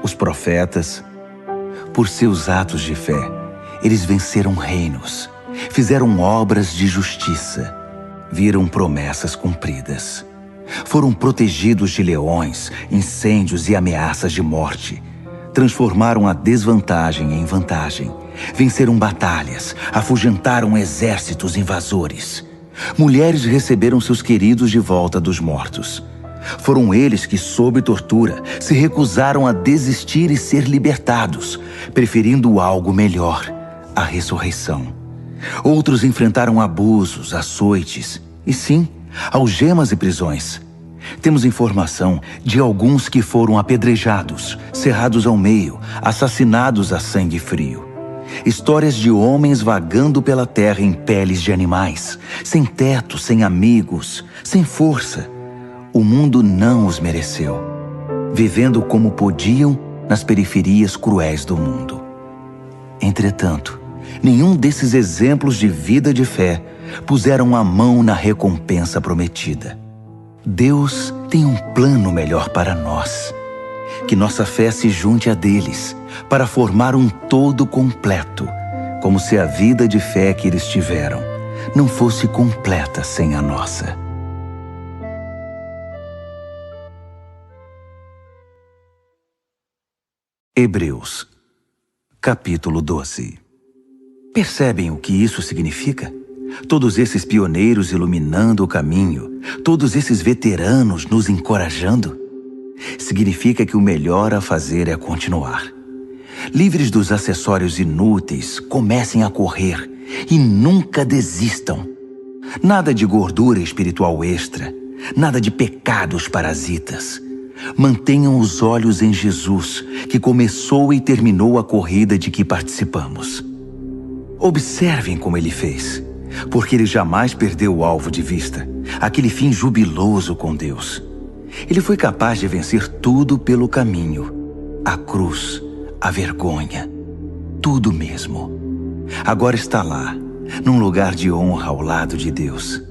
os profetas. Por seus atos de fé, eles venceram reinos, fizeram obras de justiça, viram promessas cumpridas. Foram protegidos de leões, incêndios e ameaças de morte. Transformaram a desvantagem em vantagem. Venceram batalhas, afugentaram exércitos invasores. Mulheres receberam seus queridos de volta dos mortos. Foram eles que, sob tortura, se recusaram a desistir e ser libertados, preferindo algo melhor, a ressurreição. Outros enfrentaram abusos, açoites e, sim, algemas e prisões. Temos informação de alguns que foram apedrejados, cerrados ao meio, assassinados a sangue frio. Histórias de homens vagando pela terra em peles de animais, sem teto, sem amigos, sem força. O mundo não os mereceu, vivendo como podiam nas periferias cruéis do mundo. Entretanto, nenhum desses exemplos de vida de fé puseram a mão na recompensa prometida. Deus tem um plano melhor para nós. Que nossa fé se junte a deles para formar um todo completo, como se a vida de fé que eles tiveram não fosse completa sem a nossa. Hebreus, capítulo 12. Percebem o que isso significa? Todos esses pioneiros iluminando o caminho, todos esses veteranos nos encorajando? Significa que o melhor a fazer é continuar. Livres dos acessórios inúteis, comecem a correr e nunca desistam. Nada de gordura espiritual extra, nada de pecados parasitas. Mantenham os olhos em Jesus, que começou e terminou a corrida de que participamos. Observem como ele fez, porque ele jamais perdeu o alvo de vista, aquele fim jubiloso com Deus. Ele foi capaz de vencer tudo pelo caminho, a cruz, a vergonha, tudo mesmo. Agora está lá, num lugar de honra ao lado de Deus.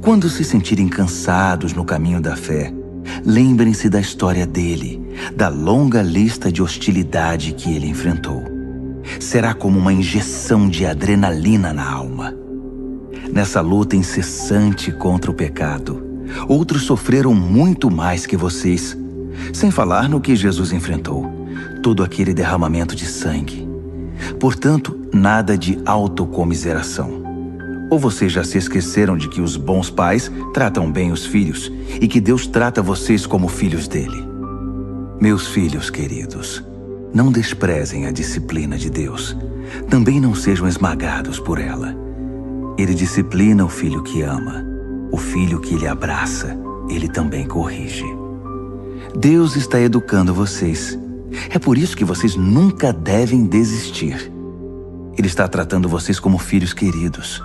Quando se sentirem cansados no caminho da fé, lembrem-se da história dele, da longa lista de hostilidade que ele enfrentou. Será como uma injeção de adrenalina na alma. nessa luta incessante contra o pecado. Outros sofreram muito mais que vocês, sem falar no que Jesus enfrentou, todo aquele derramamento de sangue. Portanto, nada de autocomiseração. Ou vocês já se esqueceram de que os bons pais tratam bem os filhos e que Deus trata vocês como filhos dele? Meus filhos queridos, não desprezem a disciplina de Deus. Também não sejam esmagados por ela. Ele disciplina o filho que ama. O filho que ele abraça, ele também corrige. Deus está educando vocês. É por isso que vocês nunca devem desistir. Ele está tratando vocês como filhos queridos.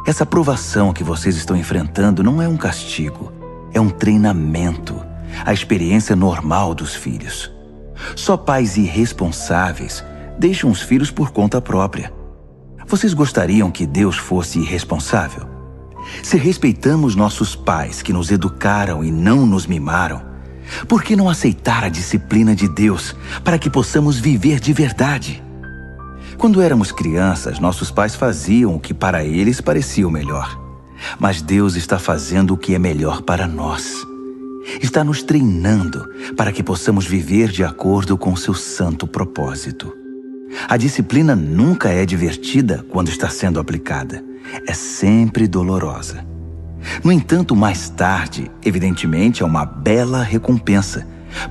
Essa provação que vocês estão enfrentando não é um castigo, é um treinamento, a experiência normal dos filhos. Só pais irresponsáveis deixam os filhos por conta própria. Vocês gostariam que Deus fosse irresponsável? Se respeitamos nossos pais que nos educaram e não nos mimaram, por que não aceitar a disciplina de Deus para que possamos viver de verdade? Quando éramos crianças, nossos pais faziam o que para eles parecia o melhor. Mas Deus está fazendo o que é melhor para nós. Está nos treinando para que possamos viver de acordo com seu santo propósito. A disciplina nunca é divertida quando está sendo aplicada. É sempre dolorosa. No entanto, mais tarde, evidentemente, é uma bela recompensa,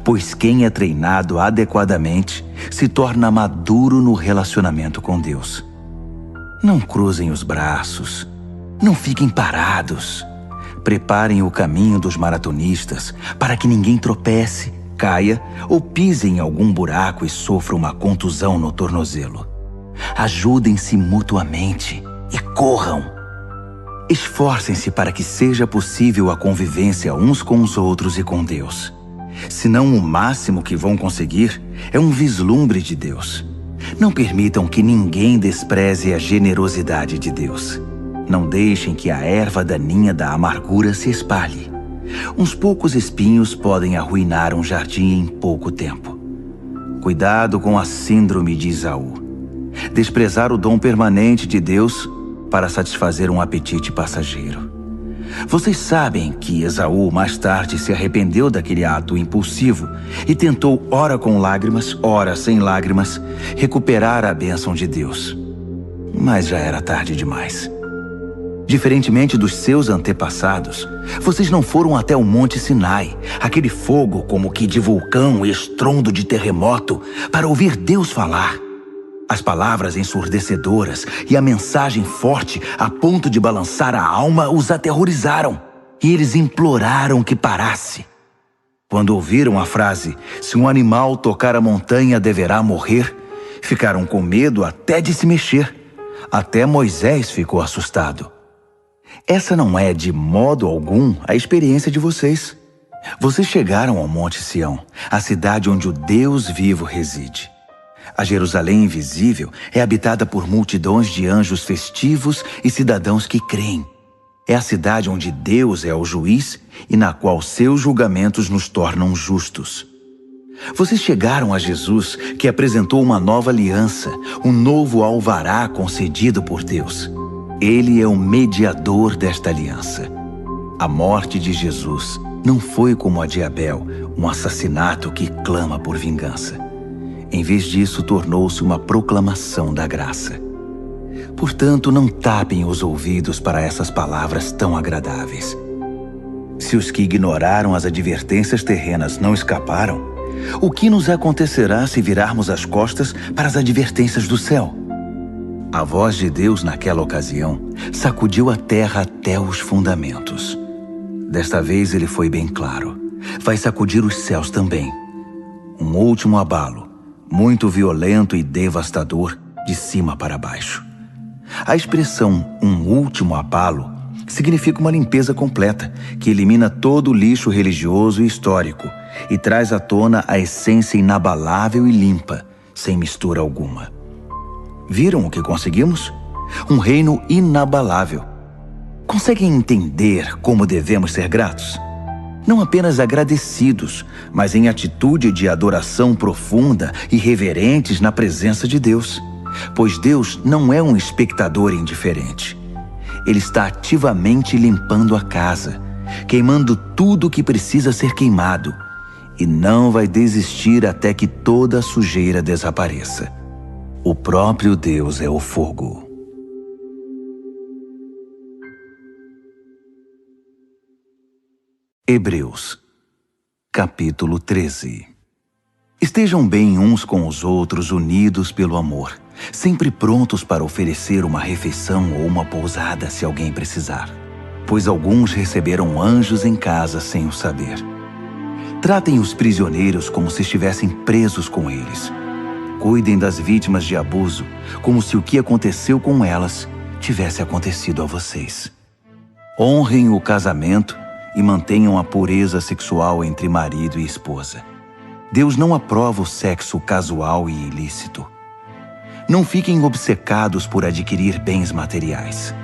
pois quem é treinado adequadamente se torna maduro no relacionamento com Deus. Não cruzem os braços, não fiquem parados. Preparem o caminho dos maratonistas para que ninguém tropece, caia ou pise em algum buraco e sofra uma contusão no tornozelo. Ajudem-se mutuamente e corram. Esforcem-se para que seja possível a convivência uns com os outros e com Deus. Senão o máximo que vão conseguir é um vislumbre de Deus. Não permitam que ninguém despreze a generosidade de Deus. Não deixem que a erva daninha da amargura se espalhe. Uns poucos espinhos podem arruinar um jardim em pouco tempo. Cuidado com a síndrome de Esaú. Desprezar o dom permanente de Deus para satisfazer um apetite passageiro. Vocês sabem que Esaú mais tarde se arrependeu daquele ato impulsivo e tentou, ora com lágrimas, ora sem lágrimas, recuperar a bênção de Deus. Mas já era tarde demais. Diferentemente dos seus antepassados, vocês não foram até o Monte Sinai, aquele fogo como que de vulcão e estrondo de terremoto, para ouvir Deus falar. As palavras ensurdecedoras e a mensagem forte a ponto de balançar a alma os aterrorizaram, e eles imploraram que parasse. Quando ouviram a frase, se um animal tocar a montanha deverá morrer, ficaram com medo até de se mexer. Até Moisés ficou assustado. Essa não é de modo algum a experiência de vocês. Vocês chegaram ao Monte Sião, a cidade onde o Deus vivo reside. A Jerusalém invisível é habitada por multidões de anjos festivos e cidadãos que creem. É a cidade onde Deus é o juiz e na qual seus julgamentos nos tornam justos. Vocês chegaram a Jesus, que apresentou uma nova aliança, um novo alvará concedido por Deus. Ele é o mediador desta aliança. A morte de Jesus não foi como a de Abel, um assassinato que clama por vingança. Em vez disso, tornou-se uma proclamação da graça. Portanto, não tapem os ouvidos para essas palavras tão agradáveis. Se os que ignoraram as advertências terrenas não escaparam, o que nos acontecerá se virarmos as costas para as advertências do céu? A voz de Deus naquela ocasião sacudiu a terra até os fundamentos. Desta vez ele foi bem claro. Vai sacudir os céus também. Um último abalo, muito violento e devastador, de cima para baixo. A expressão "um último abalo" significa uma limpeza completa, que elimina todo o lixo religioso e histórico e traz à tona a essência inabalável e limpa, sem mistura alguma. Viram o que conseguimos? Um reino inabalável. Conseguem entender como devemos ser gratos? Não apenas agradecidos, mas em atitude de adoração profunda e reverentes na presença de Deus. Pois Deus não é um espectador indiferente. Ele está ativamente limpando a casa, queimando tudo o que precisa ser queimado, e não vai desistir até que toda a sujeira desapareça. O próprio Deus é o fogo. Hebreus, capítulo 13. Estejam bem uns com os outros, unidos pelo amor, sempre prontos para oferecer uma refeição ou uma pousada se alguém precisar, pois alguns receberam anjos em casa sem o saber. Tratem os prisioneiros como se estivessem presos com eles. Cuidem das vítimas de abuso como se o que aconteceu com elas tivesse acontecido a vocês. Honrem o casamento e mantenham a pureza sexual entre marido e esposa. Deus não aprova o sexo casual e ilícito. Não fiquem obcecados por adquirir bens materiais.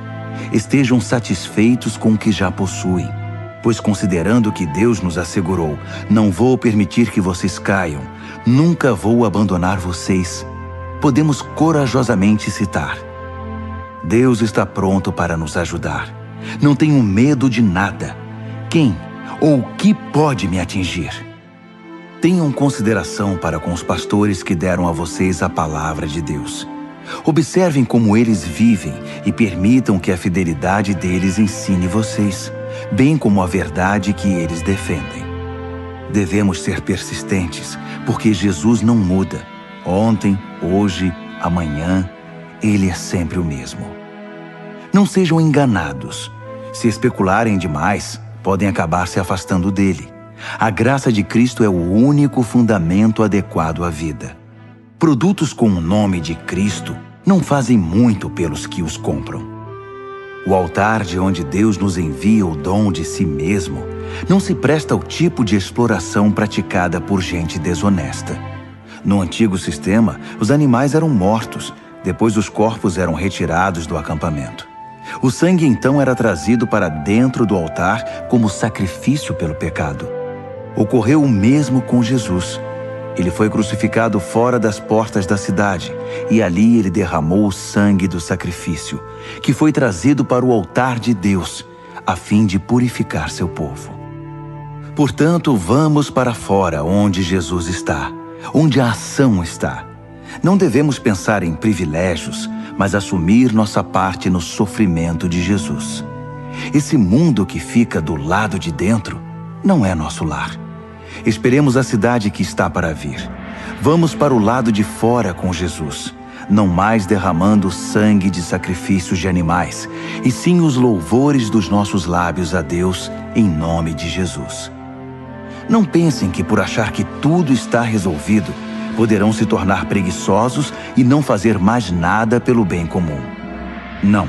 Estejam satisfeitos com o que já possuem, pois considerando que Deus nos assegurou, não vou permitir que vocês caiam, nunca vou abandonar vocês, podemos corajosamente citar: Deus está pronto para nos ajudar. Não tenho medo de nada. Quem ou o que pode me atingir? Tenham consideração para com os pastores que deram a vocês a palavra de Deus. Observem como eles vivem e permitam que a fidelidade deles ensine vocês, bem como a verdade que eles defendem. Devemos ser persistentes, porque Jesus não muda. Ontem, hoje, amanhã, Ele é sempre o mesmo. Não sejam enganados. Se especularem demais, podem acabar se afastando dele. A graça de Cristo é o único fundamento adequado à vida. Produtos com o nome de Cristo não fazem muito pelos que os compram. O altar de onde Deus nos envia o dom de si mesmo não se presta ao tipo de exploração praticada por gente desonesta. No antigo sistema, os animais eram mortos, depois os corpos eram retirados do acampamento. O sangue então era trazido para dentro do altar como sacrifício pelo pecado. Ocorreu o mesmo com Jesus. Ele foi crucificado fora das portas da cidade, e ali ele derramou o sangue do sacrifício, que foi trazido para o altar de Deus, a fim de purificar seu povo. Portanto, vamos para fora onde Jesus está, onde a ação está. Não devemos pensar em privilégios, mas assumir nossa parte no sofrimento de Jesus. Esse mundo que fica do lado de dentro não é nosso lar. Esperemos a cidade que está para vir. Vamos para o lado de fora com Jesus, não mais derramando sangue de sacrifícios de animais, e sim os louvores dos nossos lábios a Deus em nome de Jesus. Não pensem que por achar que tudo está resolvido, poderão se tornar preguiçosos e não fazer mais nada pelo bem comum. Não.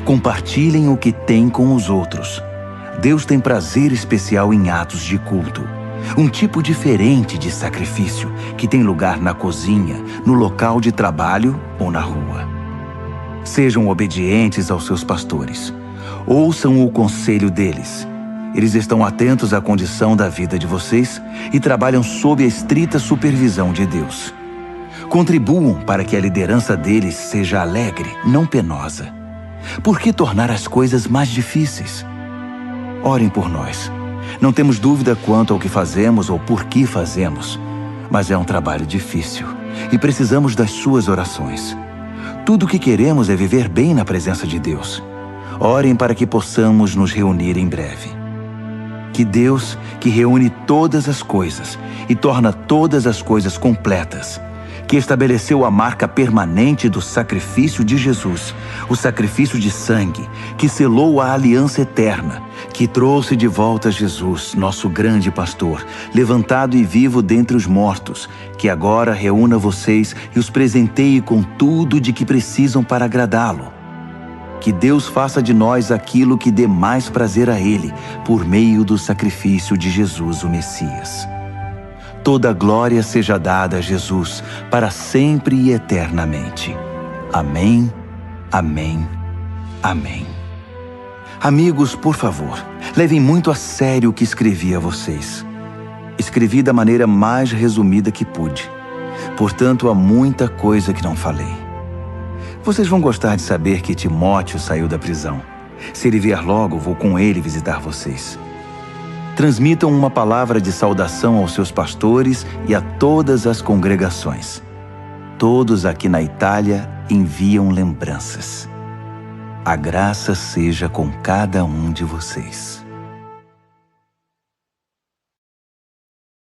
Compartilhem o que têm com os outros. Deus tem prazer especial em atos de culto. Um tipo diferente de sacrifício que tem lugar na cozinha, no local de trabalho ou na rua. Sejam obedientes aos seus pastores. Ouçam o conselho deles. Eles estão atentos à condição da vida de vocês e trabalham sob a estrita supervisão de Deus. Contribuam para que a liderança deles seja alegre, não penosa. Por que tornar as coisas mais difíceis? Orem por nós. Não temos dúvida quanto ao que fazemos ou por que fazemos, mas é um trabalho difícil e precisamos das suas orações. Tudo o que queremos é viver bem na presença de Deus. Orem para que possamos nos reunir em breve. Que Deus, que reúne todas as coisas e torna todas as coisas completas, que estabeleceu a marca permanente do sacrifício de Jesus, o sacrifício de sangue, que selou a aliança eterna, que trouxe de volta Jesus, nosso grande pastor, levantado e vivo dentre os mortos, que agora reúna vocês e os presenteie com tudo de que precisam para agradá-lo. Que Deus faça de nós aquilo que dê mais prazer a Ele, por meio do sacrifício de Jesus, o Messias. Toda glória seja dada a Jesus, para sempre e eternamente. Amém, amém, amém. Amigos, por favor, levem muito a sério o que escrevi a vocês. Escrevi da maneira mais resumida que pude. Portanto, há muita coisa que não falei. Vocês vão gostar de saber que Timóteo saiu da prisão. Se ele vier logo, vou com ele visitar vocês. Transmitam uma palavra de saudação aos seus pastores e a todas as congregações. Todos aqui na Itália enviam lembranças. A graça seja com cada um de vocês.